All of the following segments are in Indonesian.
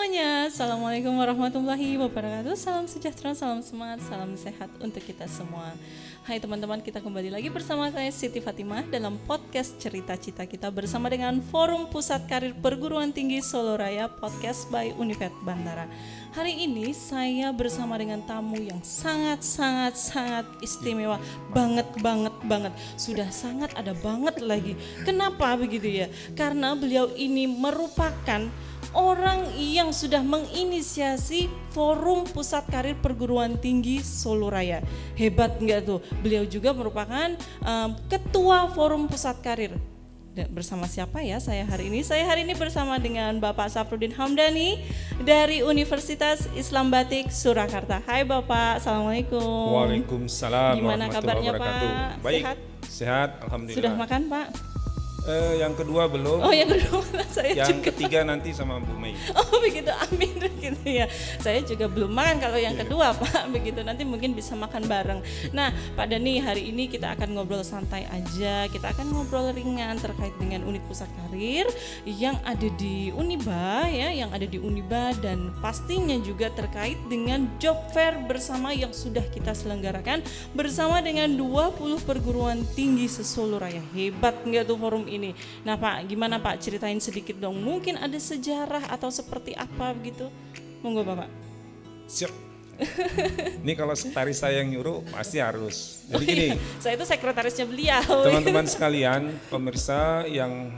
semuanya, Assalamualaikum warahmatullahi wabarakatuh. Salam sejahtera, salam semangat, salam sehat untuk kita semua. Hai teman-teman, kita kembali lagi bersama saya Siti Fatimah dalam podcast Cerita Cita Kita bersama dengan Forum Pusat Karir Perguruan Tinggi Solo Raya, podcast by Univet Bantara. Hari ini saya bersama dengan tamu yang sangat istimewa, banget. Sudah sangat ada banget lagi. Kenapa begitu ya? Karena beliau ini merupakan orang yang sudah menginisiasi Forum Pusat Karir Perguruan Tinggi Solo Raya. Hebat enggak tuh? Beliau juga merupakan Ketua Forum Pusat Karir. Dan bersama siapa ya saya hari ini? Saya hari ini bersama dengan Bapak Safruddin Hamdani dari Universitas Islam Batik Surakarta. Hai Bapak, Assalamualaikum. Waalaikumsalam. Gimana kabarnya Pak? Baik, sehat, alhamdulillah. Sudah makan Pak? Yang kedua belum. Oh yang kedua saya yang juga. ketiga nanti sama Bu Mei. Oh begitu, amin gitu ya. Saya juga belum makan kalau yang kedua Pak, begitu nanti mungkin bisa makan bareng. Nah Pak Dani, hari ini kita akan ngobrol santai aja, kita akan ngobrol ringan terkait dengan unit pusat karir yang ada di Uniba ya, yang ada di Uniba dan pastinya juga terkait dengan job fair bersama yang sudah kita selenggarakan bersama dengan 20 perguruan tinggi se-Solo Raya. Hebat nggak tuh forum ini? Nah Pak, gimana Pak, ceritain sedikit dong, mungkin ada sejarah atau seperti apa begitu, monggo Bapak. Siap. Ini kalau sekretaris saya yang nyuruh pasti harus. Jadi gini, Saya itu sekretarisnya beliau. teman-teman sekalian, pemirsa yang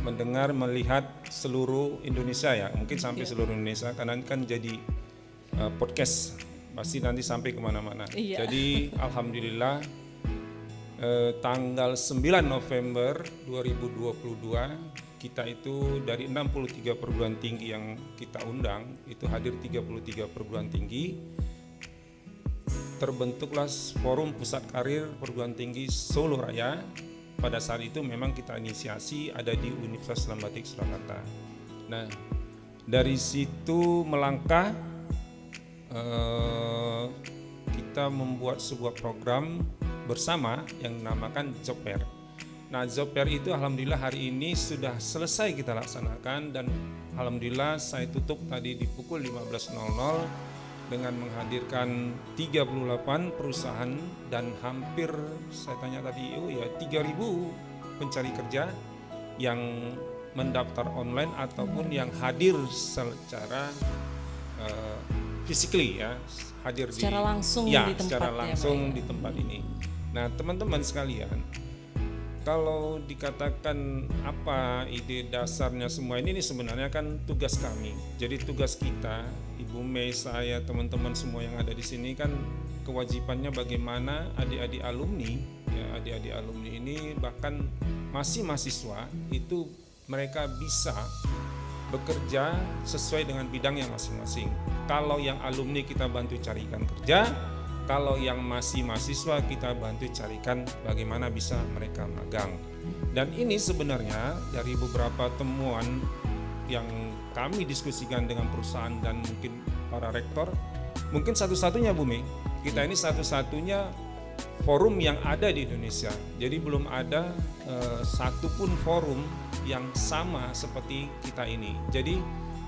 mendengar, melihat seluruh Indonesia ya, mungkin sampai seluruh Indonesia, karena kan jadi podcast, pasti nanti sampai kemana-mana. Iya. Jadi alhamdulillah tanggal 9 November 2022 kita itu dari 63 perguruan tinggi yang kita undang, itu hadir 33 perguruan tinggi. Terbentuklah Forum Pusat Karir Perguruan Tinggi Solo Raya. Pada saat itu memang kita inisiasi ada di Universitas Islam Batik Surakarta. Nah, dari situ melangkah kita membuat sebuah program bersama yang dinamakan Job Fair. Nah, Job Fair itu alhamdulillah hari ini sudah selesai kita laksanakan dan alhamdulillah saya tutup tadi di pukul 15.00 dengan menghadirkan 38 perusahaan dan hampir saya tanya tadi 3.000 pencari kerja yang mendaftar online ataupun yang hadir secara physically ya, hadir Secara langsung ya, di tempat secara ya, langsung Pak, ya. di tempat ini. Nah, teman-teman sekalian, kalau dikatakan apa ide dasarnya semua ini sebenarnya kan tugas kami. Jadi tugas kita, Ibu Mei, saya, teman-teman semua yang ada di sini kan kewajibannya bagaimana adik-adik alumni, ya adik-adik alumni ini bahkan masih mahasiswa itu mereka bisa bekerja sesuai dengan bidangnya masing-masing. Kalau yang alumni kita bantu carikan kerja, kalau yang masih mahasiswa kita bantu carikan bagaimana bisa mereka magang. Dan ini sebenarnya dari beberapa temuan yang kami diskusikan dengan perusahaan dan mungkin para rektor, mungkin satu-satunya Bu Mei, kita ini satu-satunya forum yang ada di Indonesia. Jadi belum ada satupun forum yang sama seperti kita ini. Jadi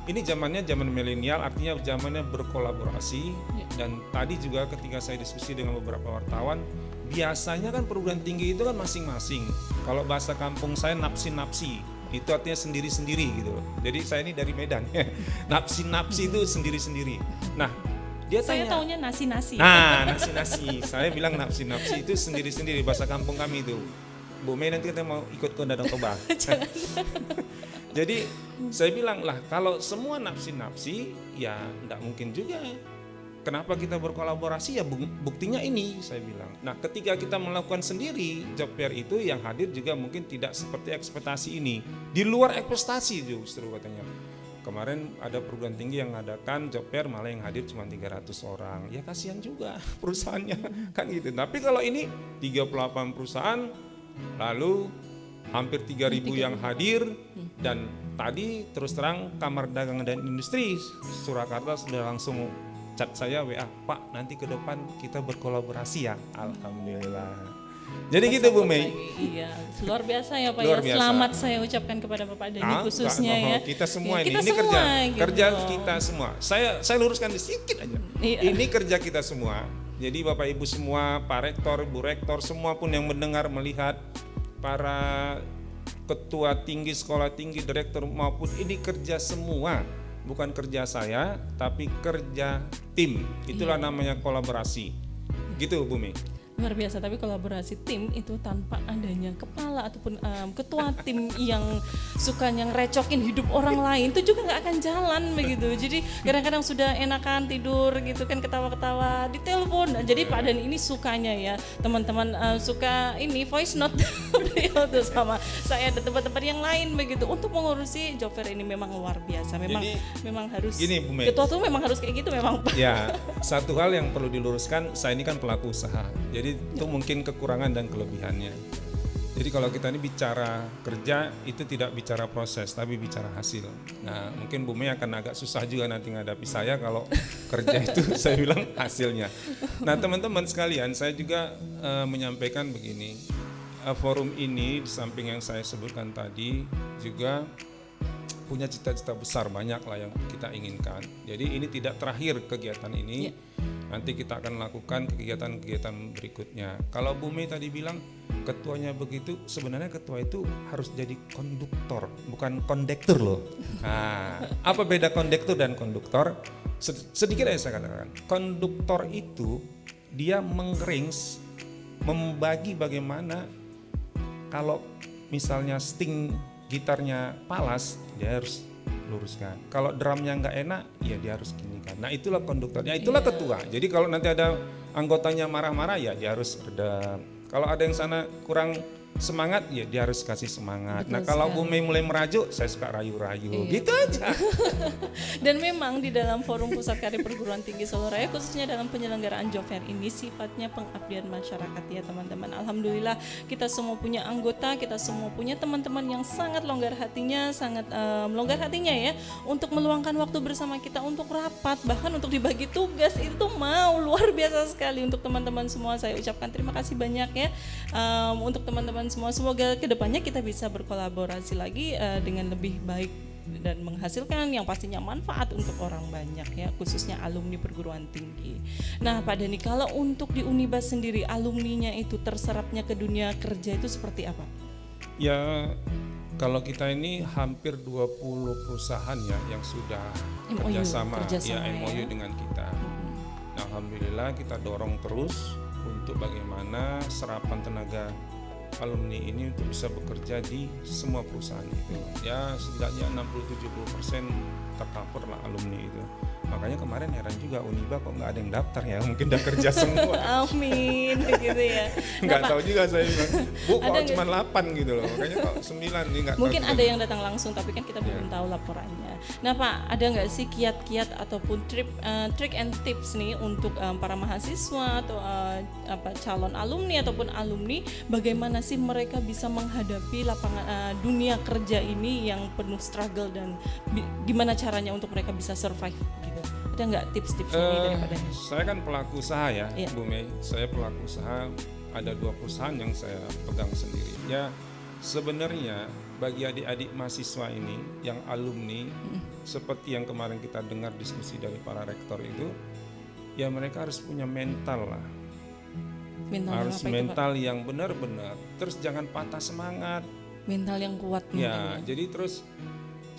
ini zamannya zaman milenial, artinya zamannya berkolaborasi. Dan tadi juga ketika saya diskusi dengan beberapa wartawan, biasanya kan perguruan tinggi itu kan masing-masing. Kalau bahasa kampung saya napsi-napsi, itu artinya sendiri-sendiri gitu loh. Jadi saya ini dari Medan, napsi-napsi itu sendiri-sendiri. Nah, dia Saya tanya, taunya nasi-nasi. nah nasi-nasi, saya bilang napsi-napsi itu sendiri-sendiri, bahasa kampung kami itu. Bu Mei nanti kita mau ikut ke Danau Toba. Jadi saya bilang lah kalau semua napsi-napsi ya enggak mungkin juga. Kenapa kita berkolaborasi ya buktinya ini saya bilang. Nah ketika kita melakukan sendiri job fair itu yang hadir juga mungkin tidak seperti ekspektasi ini. Di luar ekspektasi justru katanya. Kemarin ada perguruan tinggi yang mengadakan job fair malah yang hadir cuma 300 orang. Ya kasihan juga perusahaannya kan gitu. Tapi kalau ini 38 perusahaan lalu hampir 3.000 yang hadir dan tadi terus terang Kamar Dagang dan Industri Surakarta sudah langsung chat saya WA, Pak nanti ke depan kita berkolaborasi ya. Alhamdulillah. Jadi gitu Bu Mei. Iya, luar biasa ya Pak Luar ya. biasa. Selamat saya ucapkan kepada Bapak Dhani khususnya ya. Kita semua Ya, ini kita semua, kerja gitu. kita semua. Saya luruskan sedikit aja. Iya. Ini kerja kita semua. Jadi Bapak Ibu semua, Pak Rektor, Bu Rektor, semua pun yang mendengar, melihat, para ketua tinggi, sekolah tinggi, direktur maupun ini kerja semua. Bukan kerja saya, tapi kerja tim. Itulah namanya kolaborasi. Gitu Bu Mei. Luar biasa, tapi kolaborasi tim itu tanpa adanya kepala ataupun ketua tim yang sukanya ngerecokin hidup orang lain itu juga nggak akan jalan begitu. Jadi kadang-kadang sudah enakan tidur gitu kan, ketawa-ketawa di telepon. Jadi Pak Dhani ini sukanya ya teman-teman suka ini voice note beliau tuh sama saya dan tempat-tempat yang lain begitu untuk mengurusi job fair ini memang luar biasa. Memang harus gini, Bu Mei. ketua tuh memang harus kayak gitu memang Pak. Ya, satu hal yang perlu diluruskan, saya ini kan pelaku usaha. Jadi itu mungkin kekurangan dan kelebihannya. Jadi kalau kita ini bicara kerja itu tidak bicara proses tapi bicara hasil. Nah mungkin Bu Mei akan agak susah juga nanti ngadapi saya kalau kerja itu saya bilang hasilnya. Nah teman-teman sekalian, saya juga menyampaikan begini, forum ini di samping yang saya sebutkan tadi juga punya cita-cita besar banyak lah yang kita inginkan. Jadi ini tidak terakhir kegiatan ini. Nanti kita akan lakukan kegiatan-kegiatan berikutnya. Kalau Bu Mei tadi bilang ketuanya begitu, sebenarnya ketua itu harus jadi konduktor, bukan kondektur loh. Nah, apa beda kondektur dan konduktor? Sedikit aja saya katakan. Konduktor itu dia mengerings, membagi bagaimana kalau misalnya sting gitarnya palas, dia harus luruskan. Kalau drumnya nggak enak, ya dia harus gini kan. Nah itulah konduktornya, itulah ketua. Jadi kalau nanti ada anggotanya marah-marah, ya dia harus redam. Kalau ada yang sana kurang semangat, ya dia harus kasih semangat. Betul nah kalau sekali. Bu Mei mulai merajuk, saya suka rayu-rayu, gitu aja. Dan memang di dalam Forum Pusat Karir Perguruan Tinggi Solo Raya khususnya dalam penyelenggaraan job fair ini sifatnya pengabdian masyarakat ya teman-teman. Alhamdulillah kita semua punya anggota, kita semua punya teman-teman yang sangat longgar hatinya, ya untuk meluangkan waktu bersama kita untuk rapat, bahkan untuk dibagi tugas itu mau luar biasa sekali untuk teman-teman semua. Saya ucapkan terima kasih banyak ya untuk teman-teman semua. Semoga kedepannya kita bisa berkolaborasi lagi dengan lebih baik dan menghasilkan yang pastinya manfaat untuk orang banyak ya, khususnya alumni perguruan tinggi. Nah Pak Dhani, kalau untuk di Unibas sendiri alumninya itu terserapnya ke dunia kerja itu seperti apa? Ya kalau kita ini hampir 20 perusahaan ya yang sudah MOU, kerjasama ya. MOU dengan kita. Nah, alhamdulillah kita dorong terus untuk bagaimana serapan tenaga alumni ini untuk bisa bekerja di semua perusahaan itu. Ya setidaknya 60-70% tercover lah alumni itu. Makanya kemarin heran juga Uniba kok nggak ada yang daftar ya, mungkin udah kerja semua. Amin gitu ya. Nggak tahu juga saya bilang, Bu Ada kok cuma 8 gitu loh, makanya kok 9 nih nggak tahu. Mungkin ada yang datang langsung tapi kan kita belum tahu laporannya. Nah Pak, ada nggak sih kiat-kiat ataupun trick and tips nih untuk para mahasiswa atau calon alumni ataupun alumni, bagaimana sih mereka bisa menghadapi lapangan dunia kerja ini yang penuh struggle dan gimana caranya untuk mereka bisa survive gitu? Ada nggak tips-tips ini daripada Saya kan pelaku usaha ya, Iya. Bu Mei. Saya pelaku usaha, ada 2 perusahaan yang saya pegang sendiri. Ya sebenarnya bagi adik-adik mahasiswa ini yang alumni, seperti yang kemarin kita dengar diskusi dari para rektor itu, ya mereka harus punya mental lah. Harus mental yang benar-benar, terus jangan patah semangat. Mental yang kuat Ya, jadi terus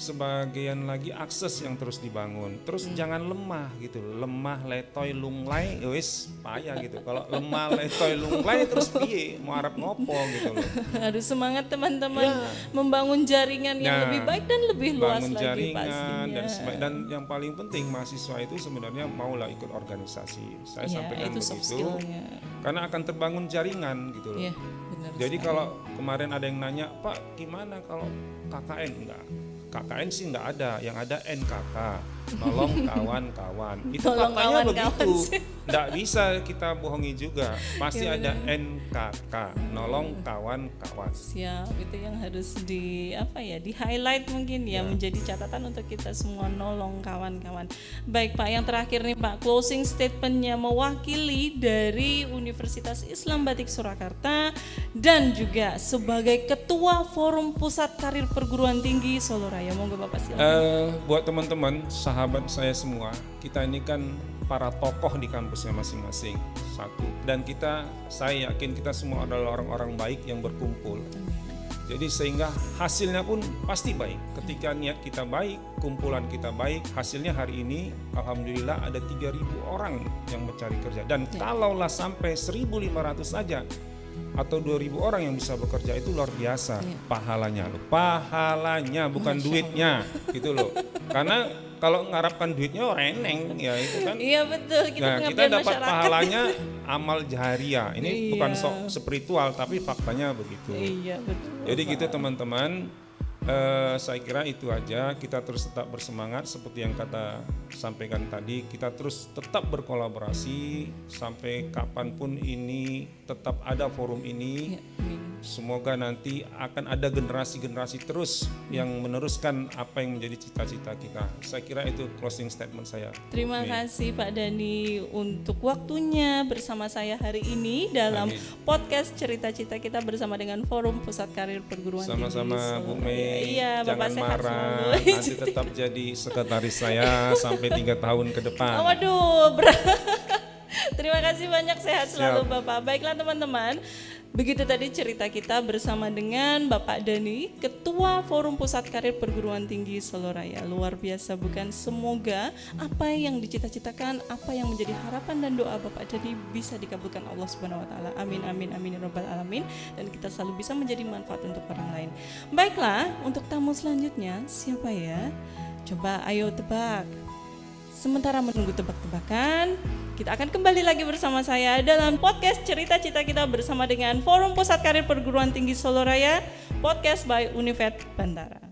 sebagian lagi akses yang terus dibangun. Terus jangan lemah gitu. Lemah letoy lunglai wis payah gitu. Kalau lemah letoy lunglai terus piye mau arep ngopo gitu loh. Harus semangat teman-teman membangun jaringan yang lebih baik dan lebih luas Bangun lagi jaringan pastinya. dan yang paling penting mahasiswa itu sebenarnya maulah ikut organisasi. Saya sampaikan itu soft begitu. skill-nya. Karena akan terbangun jaringan gitu loh. Iya, benar. Jadi kalau kemarin ada yang nanya, Pak gimana kalau KKN? Enggak, KKN sih enggak ada, yang ada NKK. nolong kawan-kawan. Itu Nolong faktanya kawan-kawan begitu. sih. Nggak bisa kita bohongi juga. Pasti Ya, ada NKK, nolong kawan-kawan. Siap, itu yang harus di highlight mungkin ya, menjadi catatan untuk kita semua, nolong kawan-kawan. Baik Pak, yang terakhir nih Pak, closing statementnya mewakili dari Universitas Islam Batik Surakarta dan juga sebagai Ketua Forum Pusat Karir Perguruan Tinggi Solo Raya. Monggo Bapak silakan. Buat teman-teman, sahabat saya semua, kita ini kan para tokoh di kampusnya masing-masing satu, dan saya yakin kita semua adalah orang-orang baik yang berkumpul. Jadi sehingga hasilnya pun pasti baik. Ketika niat kita baik, kumpulan kita baik, hasilnya hari ini alhamdulillah ada 3.000 orang yang mencari kerja. Dan kalaulah sampai 1.500 saja atau 2.000 orang yang bisa bekerja, itu luar biasa pahalanya loh. Pahalanya bukan duitnya gitu loh. Karena kalau mengharapkan duitnya reneng ya itu kan. Iya betul, Nah, kita dapat pahalanya amal jariah. Ini bukan sok spiritual tapi faktanya begitu. Iya betul. Jadi gitu teman-teman, saya kira itu aja. Kita terus tetap bersemangat seperti yang kata sampaikan tadi. Kita terus tetap berkolaborasi sampai kapanpun ini tetap ada forum ini. Semoga nanti akan ada generasi-generasi terus yang meneruskan apa yang menjadi cita-cita kita. Saya kira itu closing statement saya. Terima kasih Pak Dhani untuk waktunya bersama saya hari ini dalam podcast Cerita Cita kita bersama dengan Forum Pusat Karir Perguruan Tinggi. Sama-sama Bu Mei, Iya, Bapak jangan sehat marah, selalu. nanti tetap jadi sekretaris saya sampai 3 tahun ke depan. Waduh, terima kasih banyak, sehat selalu Bapak. Baiklah teman-teman, begitu tadi cerita kita bersama dengan Bapak Dhani, Ketua Forum Pusat Karir Perguruan Tinggi Solo Raya. Luar biasa bukan? Semoga apa yang dicita-citakan, apa yang menjadi harapan dan doa Bapak Dhani bisa dikabulkan Allah Subhanahu wa taala. Amin amin amin ya rabbal alamin, dan kita selalu bisa menjadi manfaat untuk orang lain. Baiklah, untuk tamu selanjutnya siapa ya? Coba ayo tebak. Sementara menunggu tebak-tebakan, kita akan kembali lagi bersama saya dalam podcast Cerita Cita kita bersama dengan Forum Pusat Karir Perguruan Tinggi Solo Raya, podcast by Univet Bantara.